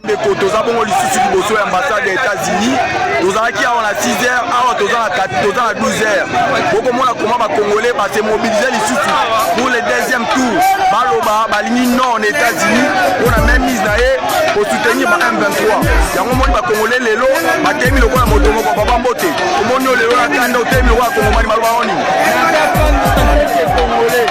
Toza bongo lisusu liboso ya ambassade des États-Unis. Tozalaki awa na 6h, awa toza na 12h. Bokomona comment ba Congolais ba se mobiliser lisusu pour le deuxième tour. Baloba balingi non aux États-Unis. On a même mise na ye pour soutenir ba M23. Yango moni ba Congolais lelo ba temi lokola moto moko ba mbote. Omoni lelo na kanda otemi lokola Congolais maloba oni. Congolais.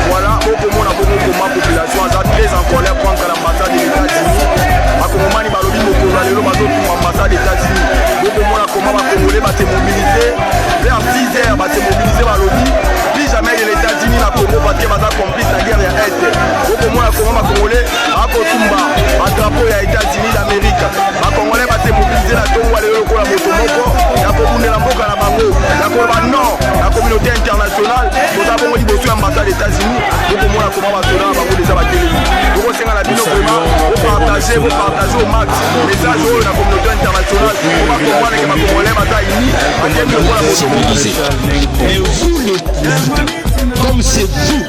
Voilà, beaucoup de la population est très en colère contre l'ambassade des États-Unis. Bakongomani balobi mokola lelo bazotuma ambassade des États-Unis. Beaucoup de comment bakongolais va se mobiliser vers 6h, va se mobiliser balobi. Plus jamais les États-Unis na Congo parce que baza complice la guerre ya Est. Beaucoup de comment bakongolais akotumba ba drapeau ya États-Unis d'Amérique. Bakongolais va se mobiliser na Congo lelo kola moto moko ya kobundela mboka na bango. Ya koba non, la communauté internationale, nous avons eu besoin de l'ambassade des États-Unis. Nous pouvons la comment déjà la télé. Nous recevons la vidéo vraiment, vous partagez au max. Message de la communauté internationale. On va comprendre que ma Congolais va et vous les comme c'est vous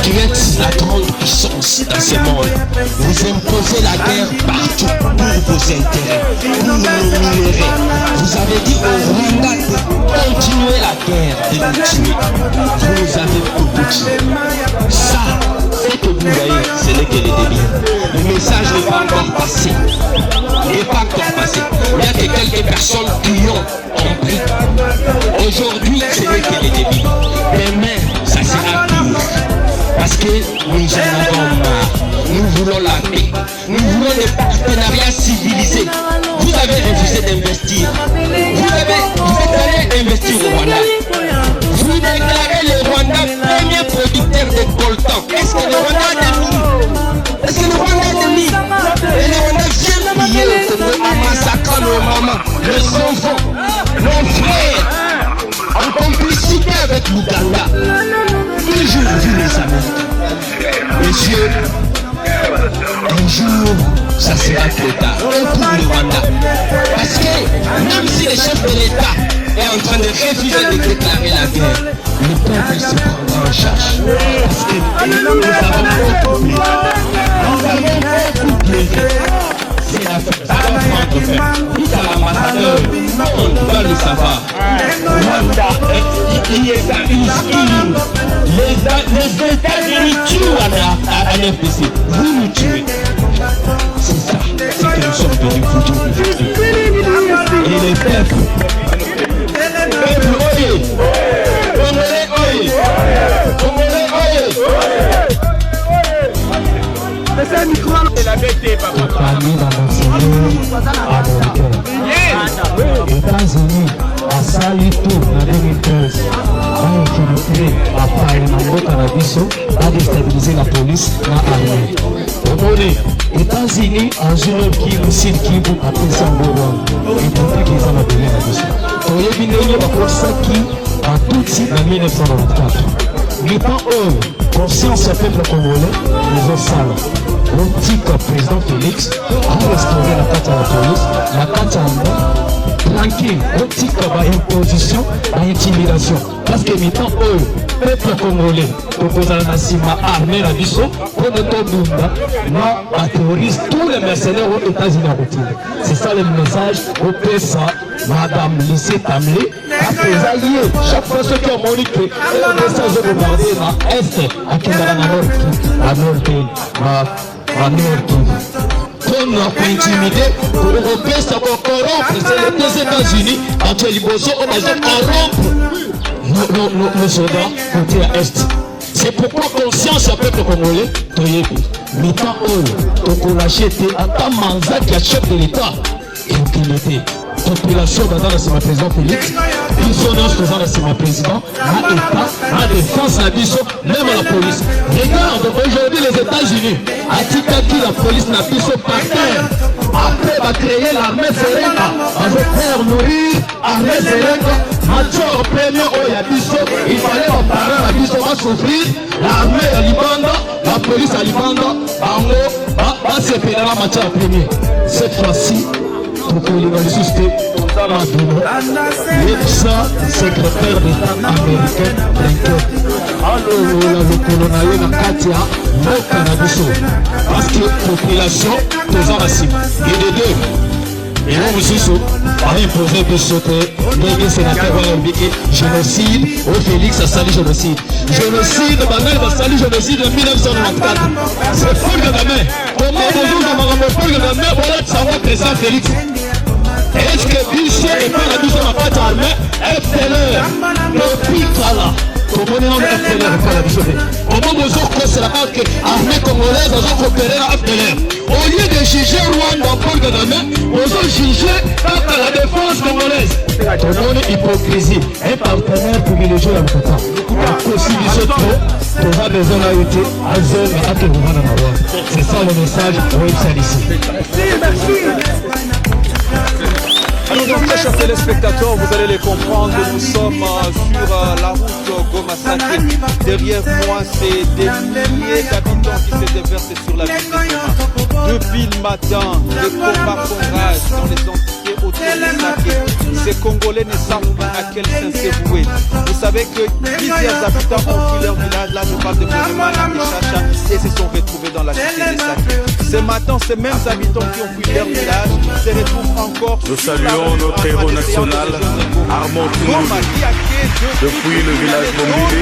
qui êtes la grande puissance dans ce monde, vous imposez la guerre partout pour vos intérêts, pour nous minerer. Vous avez dit au Rwanda de continuer la guerre, de nous tuer. Vous avez tout dit. Ça, c'est que vous voyez, ce n'est que les débits. Le message n'est pas encore passé. Il n'est pas encore passé. Il y a que quelques personnes qui ont compris. Aujourd'hui, ce n'est que les débits. Demain, ça sera pire. Parce que nous en avons marre. Nous voulons la paix. Nous voulons des partenariats civilisés. Vous avez refusé d'investir. Vous êtes allé investir au Rwanda. Vous déclarez le Rwanda premier producteur de coltan. Est-ce que le Rwanda a des mines? Est-ce que le Rwanda a des mines? Et le Rwanda vient piller le Congo en massacrant nos mamans, nos enfants, nos frères, en complicité avec l'Ouganda. Toujours vu les Américains. Messieurs, un jour, ça sera trop tard pour le Rwanda. Parce que même si le chef de l'État est en train de refuser de déclarer la guerre, le peuple se prendra en charge. Parce que nous avons beaucoup pleuré. Nous avons beaucoup pleuré. C'est la fête. Ça va prendre fin. Dites à l'ambassadeur, on doit le savoir. Rwanda, il est à une. Les États-Unis tuent à l'FDC. Vous nous tuez. C'est ça. C'est que nous sommes venus vous dire. Et les peuples. Peuple, oyez. Congolais, oyez. Congolais, oyez. C'est un micro. C'est la bête, papa. Parmi dans l'enseignement États-Unis a sali tout en 2013. A infiltré à Parlement Canabiso a déstabilisé la police dans l'armée. Au États-Unis, en Junior Kivu, Sud Kivu, a pris son gouvernement. 1994. Mi-temps conscience ya peuple congolais ezosala lotika président Félix arestauré na kati ya bapolisi na kati ya tranquille lotika baimposition baintimidation parce que mi-temps peuple congolais tokozala na nsima armée na biso mpona tobunda na baterroriste tous les mercenaires aux États-Unis à kotinda. C'est ça le message opesa madame Lissé Tamlé apesa ye chaque fois soki omoni ke epesa azobombarde na este akendaka na nord kivu na nord kivu mpona kointimide koopesa kokorompre c'est les États-Unis bato ya liboso oyo bazokorrompre nos soldats côté à est. C'est pourquoi conscience ya peuple congolais toyebi mi-temps oyo tokolâche te ata manzaki ya chef de l'état ekokende te. Population dans le président Félix, biso nyonso toza na nsima président, na état, na défense na biso, même la police. Regarde, aujourd'hui les États-Unis atikaki la police na biso par terre. Après va créer l'armée Serenga, va faire nourrir l'armée Serenga, major premier oya biso, il fallait en parler à biso va souffrir, l'armée à Libanda, la police à Libanda, bango va se payer la matière première. Cette fois-ci, pour que l'université l'EPSA, secrétaire d'État américain Blinken le colonel na Katia Moka na biso parce que population toza na nsima et de deux et on mosusu baimposer biso te ndenge sénateur bayambiki génocide o Félix asali génocide banani basali génocide en 1994 c'est Paul Kagame comment bozuza makambo Paul Kagame bolatisa ngo président Félix. Est-ce que biso epa na biso na kati ya armée FDLR depuis kala komoni nano FDLR epa na biso te omo bozokosela kaka armée congolaise azokopere na FDLR au lieu de juger Rwanda Paul Kagame bozojuger kaka la défense congolaise tomoni hypocrisie un partenaire privilégié ya mokata akosi biso to toza besoin na yo te azonga akekokana na Rwanda. C'est ça le message oyebisali ici. Alors donc, chers téléspectateurs, vous allez les comprendre, nous sommes sur la route Goma-Saké. Derrière moi, c'est des milliers d'habitants qui se déversent sur la ville de Goma. Depuis le matin, les combats s'enragent dans les entités autour de Saké. Ces Congolais ne savent pas à quel sens se vouer. Vous savez que plusieurs habitants ont fui leur village, là je parle de Monument, de Chacha, et se sont retrouvés dans la cité de Saké. Ce matin, ces mêmes habitants qui ont fui leur village se retrouvent encore. Nous saluons notre héros national, Armand Toulouse, depuis le village bombardé,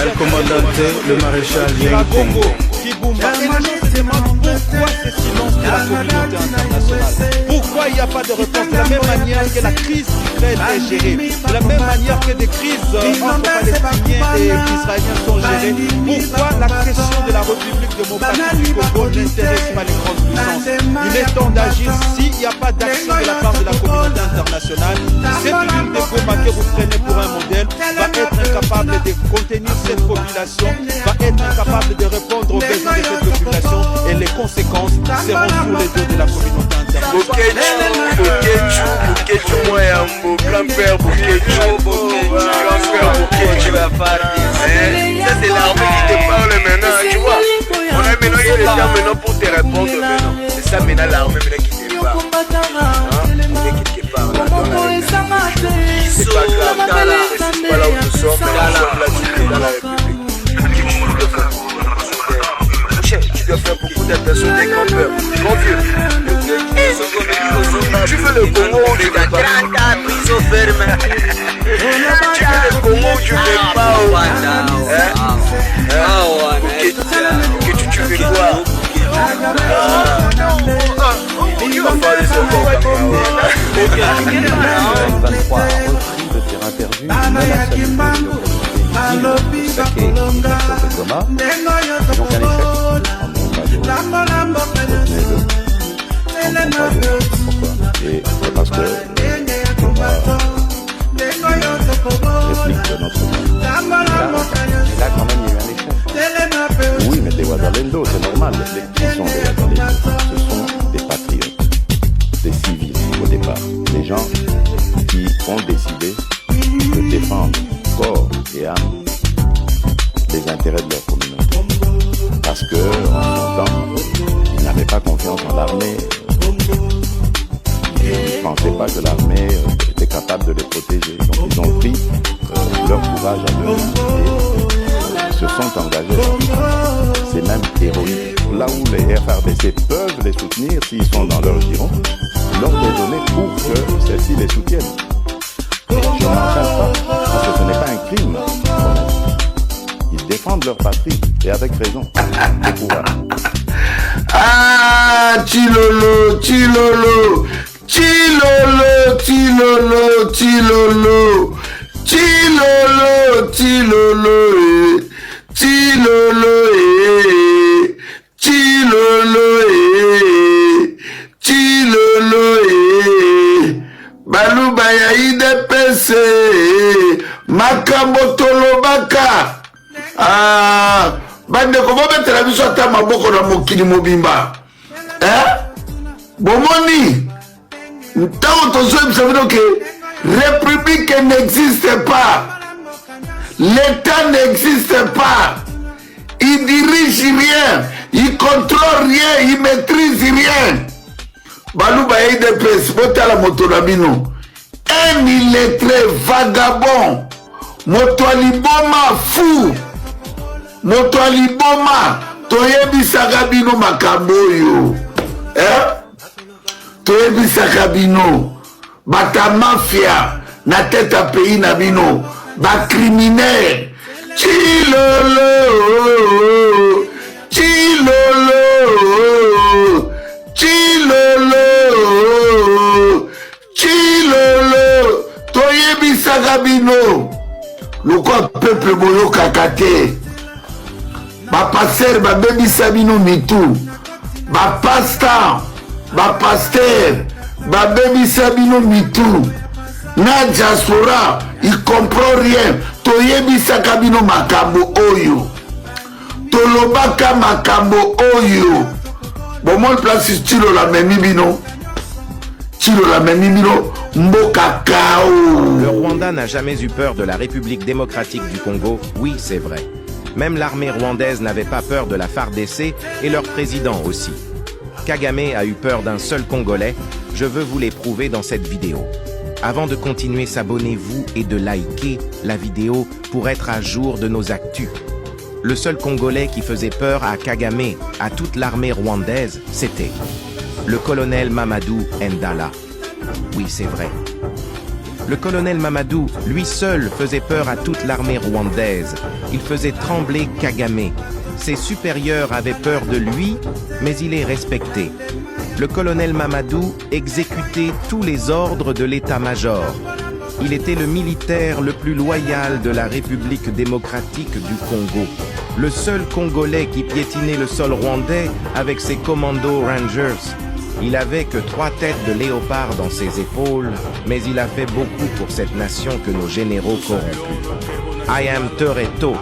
El Commandante, le maréchal Yang Congo. Kibumba. Et les gens se demandent pourquoi ce silence de la communauté internationale. Pourquoi il n'y a pas de réponse de la même manière que la crise d'Ukraine est gérée, de la même manière que des crises entre Palestiniens et Israéliens sont gérées. Pourquoi la question de la République démocratique du Congo n'intéresse pas les grandes puissances? Il est temps d'agir s'il n'y a pas d'action de la part de la communauté internationale. Cette ville de Goma que vous prenez pour un modèle va être incapable de contenir cette population, va être incapable de répondre aux besoins de cette population et les conséquences seront sur les dos de la communauté internationale. Bokechu, Moyambo, grand-père Bokechu, grand-père Bokechu. Ça c'est l'armée qui te parle maintenant, tu vois. On a maintenant il est temps maintenant pour te répondre maintenant. C'est ça maintenant l'armée maintenant qui te parle. Qui te parle. C'est pas grave, c'est pas là où nous sommes, mais nous sommes là dans la République. Tu dois faire beaucoup d'attention des grands-pères. Mon vieux, tu veux le Congo ou tu veux pas? Tu veux le Congo ou tu veux pas? Tu veux quoi? Il va faire des efforts. 23 a repris le terrain perdu de Goma. Donc un échec. Pourquoi? Et c'est parce que Goma réplique de notre monde. Là quand même il y a eu un échec. Oui, mais des Ouazalendo, c'est normal. Qui sont des Ouazalendo? Ce sont des patriotes, des civils au départ, des gens qui ont décidé de défendre corps et âme les intérêts de leur communauté. Parce que, en son temps, ils n'avaient pas confiance en l'armée. Ils ne pensaient pas que l'armée était capable de les protéger. Donc ils ont pris leur courage à deux et se sont engagés. C'est même héroïque. Là où les FRDC peuvent les soutenir, s'ils sont dans leur giron, leur donner pour que celles-ci les soutiennent. Et je n'en chasse pas, parce que ce n'est pas un crime. Ils défendent leur patrie, et avec raison. Et courage. Ah, Chilolo, Chilolo, Chilolo, Chilolo, Chilolo, Chilolo, Chilolo, Chilolo, Chilolo, Chilolo, Baluba ya IDPC, Makambo Tolobaka. Ah, bande ko bometela biso ata maboko na mokili mobimba. Bomoni, ntango tozoyebisa bino ke république n'existe pas. L'État n'existe pas. Il dirige rien, il contrôle rien, il maîtrise rien. Baluba IDPS, botala motorabino. Un illettré vagabond, motoaliboma fou, motoaliboma, toyebisaka bino makambo yo. Toyebisaka bino, bata mafia, na tête à pays na bino, ba criminel. Chilolo, Chilolo, Chilolo, Chilolo, toyebisaka bino. Loko peuple boyo kakate. Ba pasteur ba bebisa bino mitu. Ba pasteur, ba pasteur, ba bebisa bino mitu. Na diaspora, il comprend rien. Toyebisaka bino makambo oyo. Tolobaka makambo oyo. Bon, mon place Chilo la menibino. Chilo la menibino. Mboka kao. Le Rwanda n'a jamais eu peur de la République démocratique du Congo, oui c'est vrai. Même l'armée rwandaise n'avait pas peur de la FARDC et leur président aussi. Kagame a eu peur d'un seul Congolais, je veux vous l'éprouver dans cette vidéo. Avant de continuer, s'abonnez-vous et de liker la vidéo pour être à jour de nos actus. Le seul Congolais qui faisait peur à Kagame, à toute l'armée rwandaise, c'était le colonel Mamadou Ndala. Oui, c'est vrai. Le colonel Mamadou, lui seul, faisait peur à toute l'armée rwandaise. Il faisait trembler Kagame. Ses supérieurs avaient peur de lui, mais il est respecté. Le colonel Mamadou exécutait tous les ordres de l'état-major. Il était le militaire le plus loyal de la République démocratique du Congo. Le seul Congolais qui piétinait le sol rwandais avec ses commandos Rangers. Il avait que 3 têtes de léopard dans ses épaules, mais il a fait beaucoup pour cette nation que nos généraux corrompus. I am Toretto.